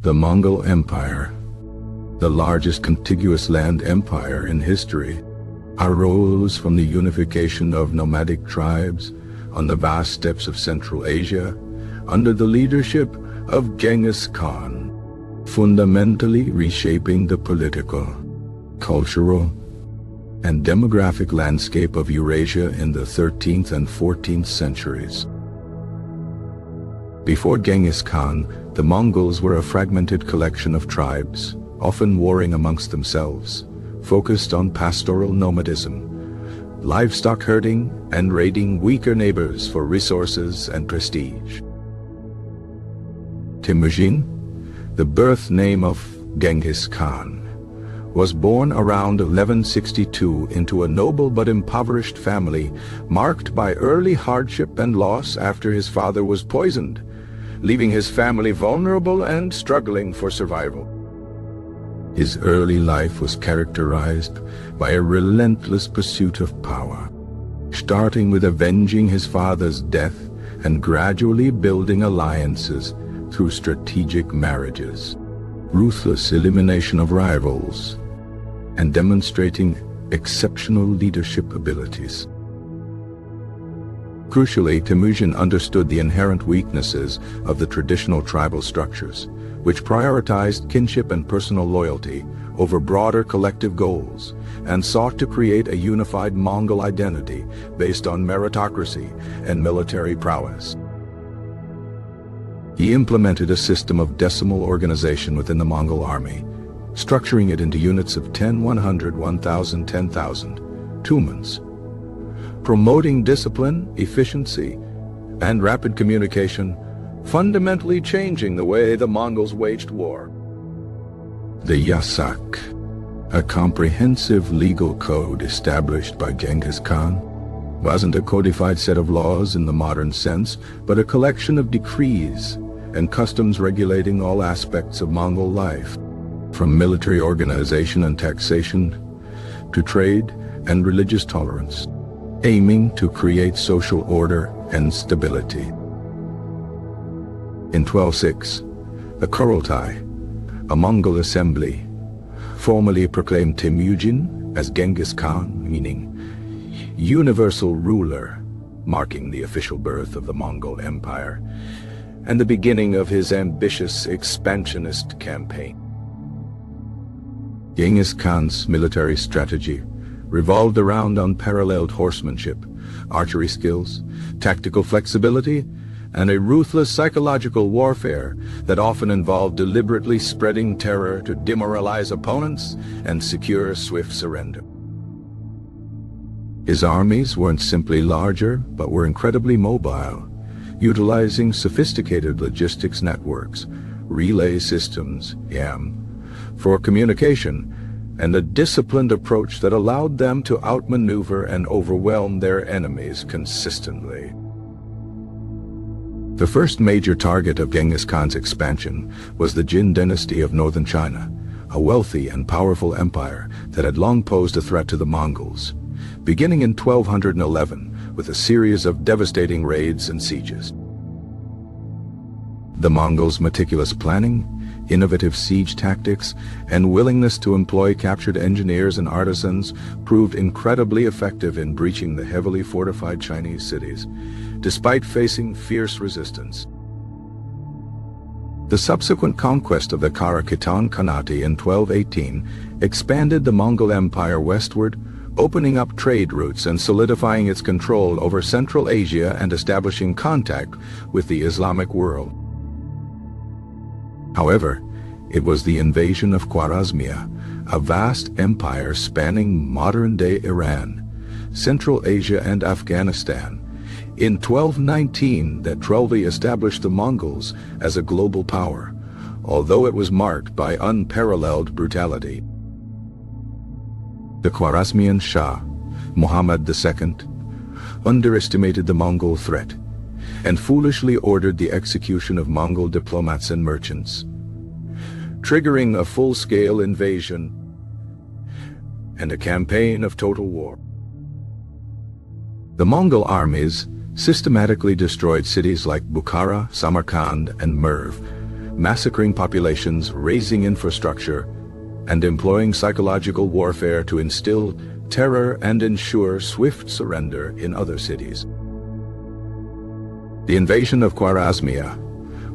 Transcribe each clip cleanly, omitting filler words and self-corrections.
The Mongol Empire, the largest contiguous land empire in history, arose from the unification of nomadic tribes on the vast steppes of Central Asia under the leadership of Genghis Khan, fundamentally reshaping the political, cultural, and demographic landscape of Eurasia in the 13th and 14th centuries. Before Genghis Khan, the Mongols were a fragmented collection of tribes, often warring amongst themselves, focused on pastoral nomadism, livestock herding, and raiding weaker neighbors for resources and prestige. Temujin, the birth name of Genghis Khan, was born around 1162 into a noble but impoverished family marked by early hardship and loss after his father was poisoned, leaving his family vulnerable and struggling for survival. His early life was characterized by a relentless pursuit of power, starting with avenging his father's death and gradually building alliances through strategic marriages, ruthless elimination of rivals, and demonstrating exceptional leadership abilities. Crucially, Temujin understood the inherent weaknesses of the traditional tribal structures, which prioritized kinship and personal loyalty over broader collective goals, and sought to create a unified Mongol identity based on meritocracy and military prowess. He implemented a system of decimal organization within the Mongol army, structuring it into units of 10, 100, 1,000, 10,000, tumans, promoting discipline, efficiency, and rapid communication, fundamentally changing the way the Mongols waged war. The Yasak, a comprehensive legal code established by Genghis Khan, wasn't a codified set of laws in the modern sense, but a collection of decrees and customs regulating all aspects of Mongol life, from military organization and taxation to trade and religious tolerance, aiming to create social order and stability. In 1206, the Kurultai, a Mongol assembly, formally proclaimed Temujin as Genghis Khan, meaning universal ruler, marking the official birth of the Mongol Empire and the beginning of his ambitious expansionist campaign. Genghis Khan's military strategy revolved around unparalleled horsemanship, archery skills, tactical flexibility, and a ruthless psychological warfare that often involved deliberately spreading terror to demoralize opponents and secure swift surrender. His armies weren't simply larger, but were incredibly mobile, utilizing sophisticated logistics networks, relay systems, for communication, and a disciplined approach that allowed them to outmaneuver and overwhelm their enemies consistently. The first major target of Genghis Khan's expansion was the Jin dynasty of northern China, a wealthy and powerful empire that had long posed a threat to the Mongols, beginning in 1211 with a series of devastating raids and sieges. The Mongols' meticulous planning, innovative siege tactics, and willingness to employ captured engineers and artisans proved incredibly effective in breaching the heavily fortified Chinese cities, despite facing fierce resistance. The subsequent conquest of the Kara Khitan Khanate in 1218 expanded the Mongol Empire westward, opening up trade routes and solidifying its control over Central Asia and establishing contact with the Islamic world. However, it was the invasion of Khwarezmia, a vast empire spanning modern-day Iran, Central Asia and Afghanistan, in 1219 that truly established the Mongols as a global power, although it was marked by unparalleled brutality. The Khwarezmian Shah, Muhammad II, underestimated the Mongol threat and foolishly ordered the execution of Mongol diplomats and merchants, triggering a full-scale invasion and a campaign of total war. The Mongol armies, systematically destroyed cities like Bukhara, Samarkand, and Merv, massacring populations, razing infrastructure, and employing psychological warfare to instill terror and ensure swift surrender in other cities. The invasion of Khwarezmia,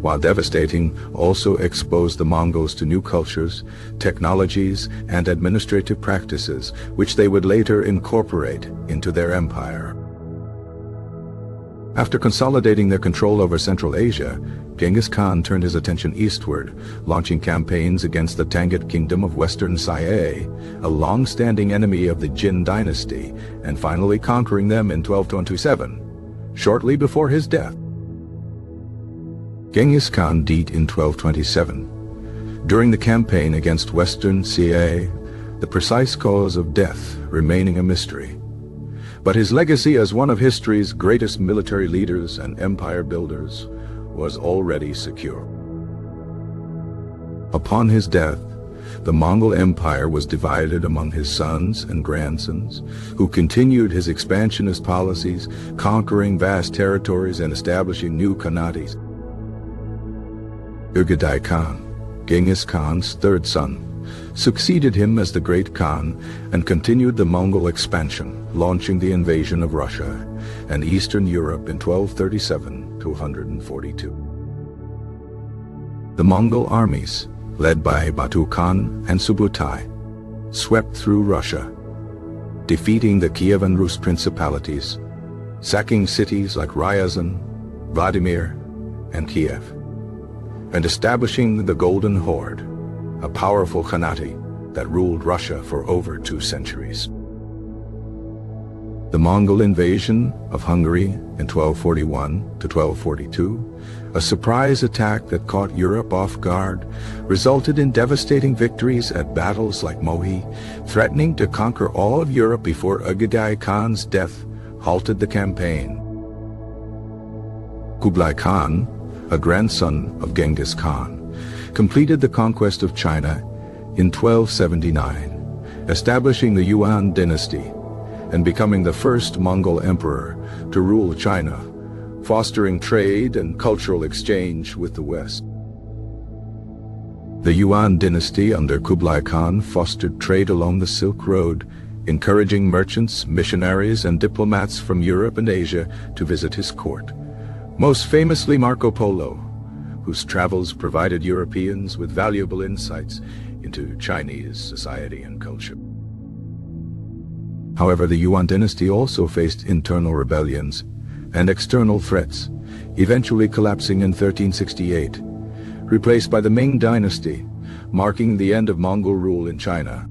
while devastating, also exposed the Mongols to new cultures, technologies, and administrative practices, which they would later incorporate into their empire. After consolidating their control over Central Asia, Genghis Khan turned his attention eastward, launching campaigns against the Tangut Kingdom of Western Siam, a long-standing enemy of the Jin dynasty, and finally conquering them in 1227, shortly before his death. Genghis Khan died in 1227. During the campaign against Western Siam, the precise cause of death remaining a mystery. But his legacy as one of history's greatest military leaders and empire builders was already secure. Upon his death, the Mongol Empire was divided among his sons and grandsons, who continued his expansionist policies, conquering vast territories and establishing new khanates. Ugadai Khan, Genghis Khan's third son, succeeded him as the Great Khan and continued the Mongol expansion, launching the invasion of Russia and Eastern Europe in 1237 to 142. The Mongol armies, led by Batu Khan and Subutai, swept through Russia, defeating the Kiev and Rus principalities, sacking cities like Ryazan, Vladimir, and Kiev, and establishing the Golden Horde, a powerful khanate that ruled Russia for over 2 centuries. The Mongol invasion of Hungary in 1241 to 1242, a surprise attack that caught Europe off guard, resulted in devastating victories at battles like Mohi, threatening to conquer all of Europe before Ugadai Khan's death halted the campaign. Kublai Khan, a grandson of Genghis Khan, completed the conquest of China in 1279, establishing the Yuan dynasty and becoming the first Mongol emperor to rule China, fostering trade and cultural exchange with the West. The Yuan dynasty under Kublai Khan fostered trade along the Silk Road, encouraging merchants, missionaries, and diplomats from Europe and Asia to visit his court. Most famously Marco Polo, whose travels provided Europeans with valuable insights into Chinese society and culture. However, the Yuan dynasty also faced internal rebellions and external threats, eventually collapsing in 1368, replaced by the Ming dynasty, marking the end of Mongol rule in China.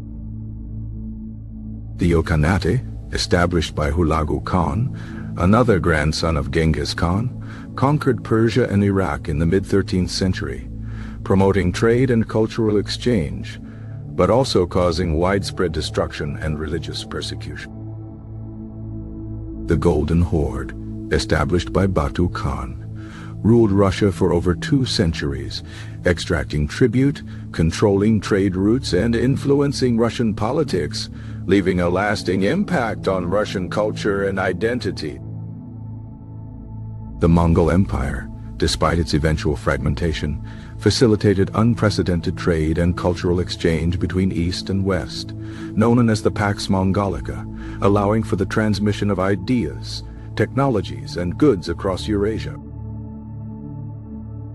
The Khanate, established by Hulagu Khan, another grandson of Genghis Khan, conquered Persia and Iraq in the mid-13th century, promoting trade and cultural exchange, but also causing widespread destruction and religious persecution. The Golden Horde, established by Batu Khan, ruled Russia for over 2 centuries, extracting tribute, controlling trade routes, and influencing Russian politics, leaving a lasting impact on Russian culture and identity. The Mongol Empire, despite its eventual fragmentation, facilitated unprecedented trade and cultural exchange between East and West, known as the Pax Mongolica, allowing for the transmission of ideas, technologies, and goods across Eurasia.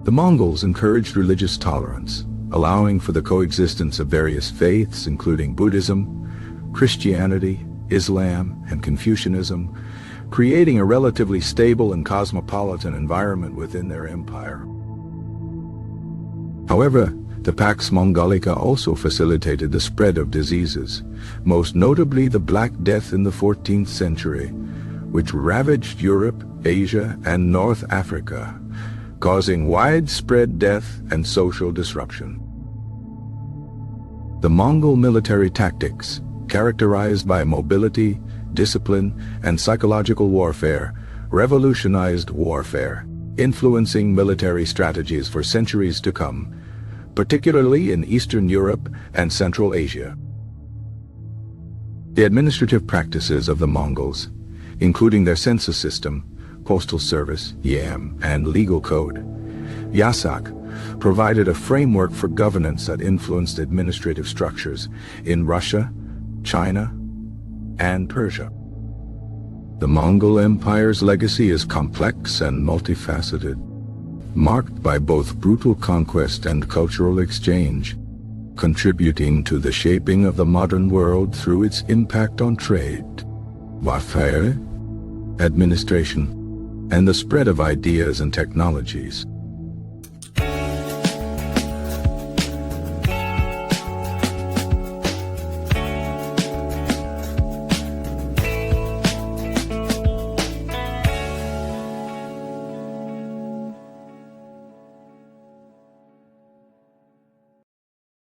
The Mongols encouraged religious tolerance, allowing for the coexistence of various faiths, including Buddhism, Christianity, Islam, and Confucianism, creating a relatively stable and cosmopolitan environment within their empire. However, the Pax Mongolica also facilitated the spread of diseases, most notably the Black Death in the 14th century, which ravaged Europe, Asia, and North Africa, causing widespread death and social disruption. The Mongol military tactics, characterized by mobility, discipline, and psychological warfare, revolutionized warfare, influencing military strategies for centuries to come, particularly in Eastern Europe and Central Asia. The administrative practices of the Mongols, including their census system, postal service, YAM, and legal code. Yasak provided a framework for governance that influenced administrative structures in Russia, China, and Persia. The Mongol Empire's legacy is complex and multifaceted, marked by both brutal conquest and cultural exchange, contributing to the shaping of the modern world through its impact on trade, warfare, administration, and the spread of ideas and technologies.